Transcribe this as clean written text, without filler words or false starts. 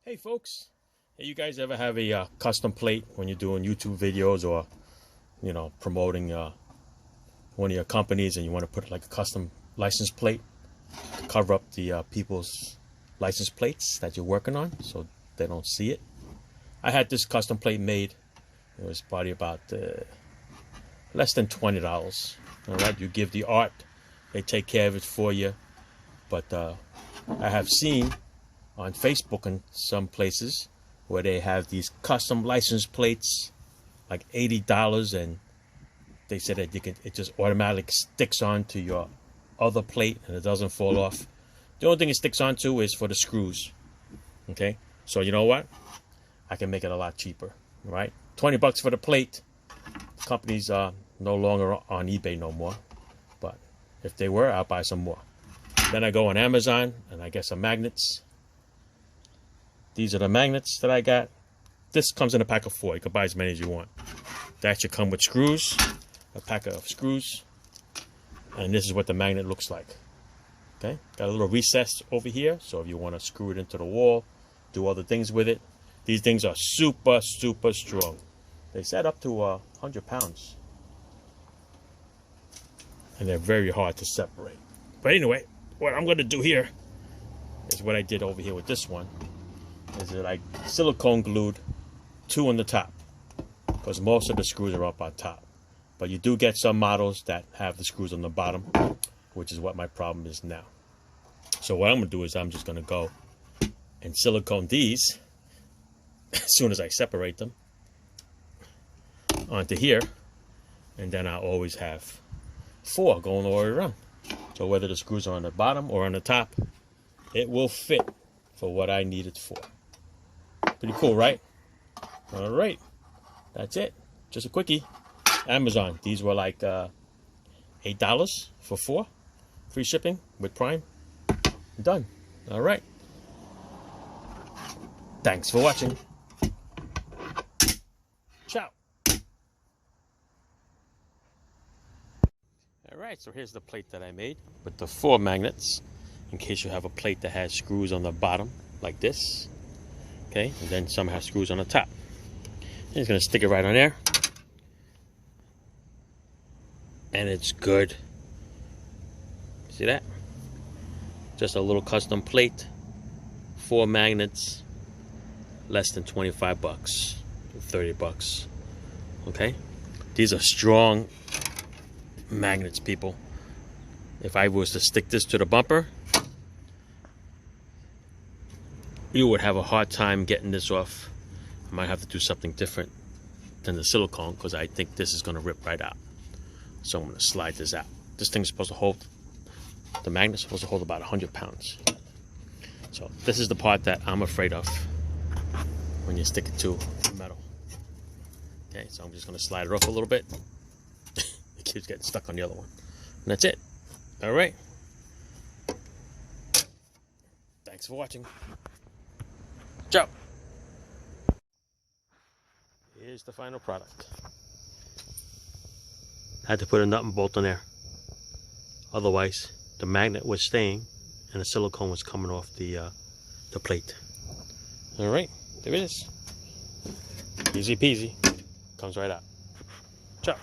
Hey folks, hey, you guys ever have a custom plate when you're doing YouTube videos or promoting one of your companies and you want to put like a custom license plate to cover up the people's license plates that you're working on so they don't see it? I had this custom plate made. It was probably about less than $20. All right, you give the art, they take care of it for you. But I have seen on Facebook and some places where they have these custom license plates, like $80, and they said that it just automatically sticks onto your other plate and it doesn't fall off. The only thing it sticks onto is for the screws. Okay, so you know what? I can make it a lot cheaper, right? $20 for the plate. The companies are no longer on eBay no more, but if they were, I'll buy some more. Then I go on Amazon and I get some magnets. These are the magnets that I got. This comes in a pack of 4. You can buy as many as you want. That should come with screws, a pack of screws, and this is what the magnet looks like. Okay, got a little recess over here, so if you want to screw it into the wall, do other things with it. These things are super strong. They said up to 100 pounds, and they're very hard to separate. But anyway, what I'm going to do here is what I did over here with this one. Is that I silicone glued 2 on the top, because most of the screws are up on top. But you do get some models that have the screws on the bottom, which is what my problem is now. So what I'm going to do is I'm just going to go and silicone these as soon as I separate them onto here, and then I'll always have 4 going all the way around. So whether the screws are on the bottom or on the top, it will fit for what I need it for. Pretty cool, right? All right, that's it. Just a quickie. Amazon. These were like $8 for 4. Free shipping with Prime. Done. All right. Thanks for watching. Ciao. All right, so here's the plate that I made with the 4 magnets, in case you have a plate that has screws on the bottom like this. Okay, and then some have screws on the top. I'm just gonna stick it right on there, and it's good. See that? Just a little custom plate, 4 magnets, less than $25, $30. Okay, these are strong magnets, people. If I was to stick this to the bumper, you would have a hard time getting this off. I might have to do something different than the silicone, because I think this is going to rip right out. So I'm going to slide this out. This thing's supposed to hold, the magnet's supposed to hold about 100 pounds. So this is the part that I'm afraid of when you stick it to metal. Okay, so I'm just going to slide it off a little bit. It keeps getting stuck on the other one. And that's it. All right. Thanks for watching. Ciao. Here's the final product. Had to put a nut and bolt on there. Otherwise, the magnet was staying and the silicone was coming off the plate. All right, there it is. Easy peasy. Comes right out. Ciao.